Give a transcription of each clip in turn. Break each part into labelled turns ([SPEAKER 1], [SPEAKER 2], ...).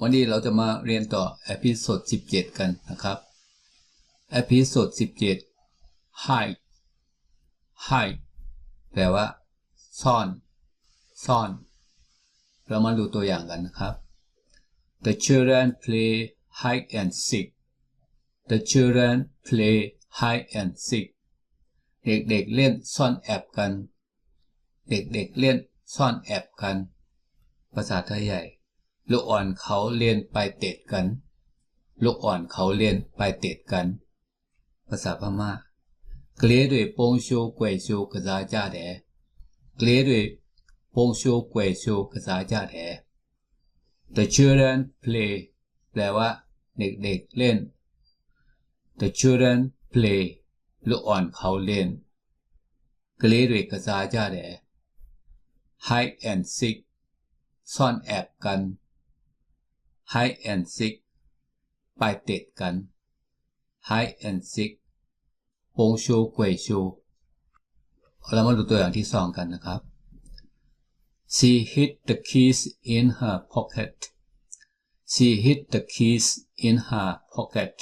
[SPEAKER 1] วันนี้เราจะมาเรียนต่อเอพิโซด17กันนะครับเอพิโซด17 hide แปลว่าซ่อนเรามาดูตัวอย่างกันนะครับ The children play hide and seek The children play hide and seek เด็กๆเล่นซ่อนแอบกันเด็กๆเล่นซ่อนแอบกันภาษาไทยใหญ่ลูกอ่อนเขาเรียนไปเตะกันลูกอ่อนเขาเรียนไปเตะกันภาษาพม่ากลีด้วยปงโชกวยโชกระจาจาแดกลีด้วยปงโชกวยโชกระจาจาแด The children play แปลว่าเด็กๆเล่น The children play ลูกอ่อนเขาเล่นกลีด้วยกระจาจาแด Hide and seek ซ่อนแอบกัน Hide and seek ไปเตะกัน Hide and seek ปงโชกวยโชเรามาดูตัวอย่างที่2กันนะครับ She hid the keys in her pocket She hid the keys in her pocket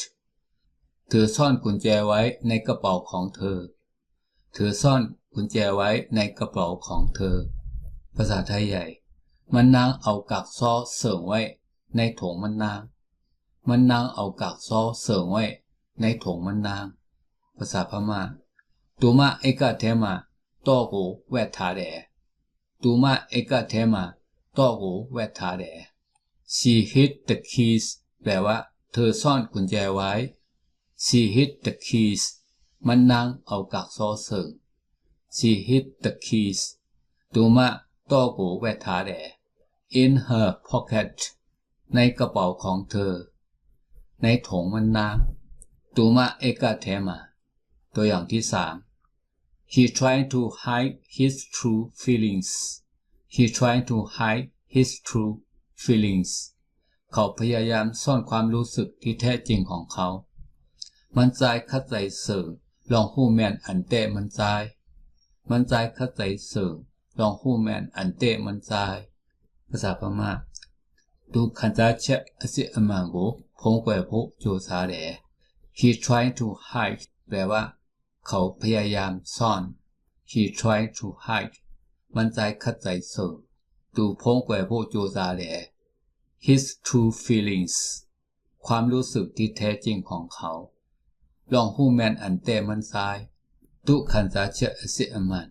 [SPEAKER 1] เธอซ่อนกุญแจไว้ในกระเป๋าของเธอเธอซ่อนกุญแจไว้ในกระเป๋าของเธอภาษาไทยใหญ่มันนางเอากากซ้อเสิร์งไว้ในถุงมันนางเอากากซ้อเสิร์งไว้ในถุงมันนางภาษาพม่าตูมาเอกะเทมาต้อกูแวะทาแดตูมาเอกะเทมาต้อกูแวะทาแด She hid the keys แปลว่าเธอซ่อนกุญแจไว้ She hid the keys มันนางเอากากซ้อเสิร์ง She hid the keys ตูมาต้อกูแวะทาแด In her pocket ในกระเป๋าของเธอในถุงมันนางตูมาเอกะเทมาตัวอย่างที่3 He tried to hide his true feelings He tried to hide his true feelings เขาพยายามซ่อนความรู้สึกที่แท้จริงของเขามันใจคัดใจเสิงลองฮู้แม่นอันเตะมันใจคัดใจเสิงลองฮู้แม่นอันเตะมันใจภาษาพม่าดูคันจาเชะอสิอมังโกพงแกวโพโจซาแด He tried to hide แปลว่าเขาพยายามซ่อน He tried to hide มันใจคัดใจเสิงดูพงแกวโพโจซาแด His true feelings ความรู้สึกที่แท้จริงของเขาลองฮู้แม่นอันเตะมันใจดูคันจาเชะอสิอมัง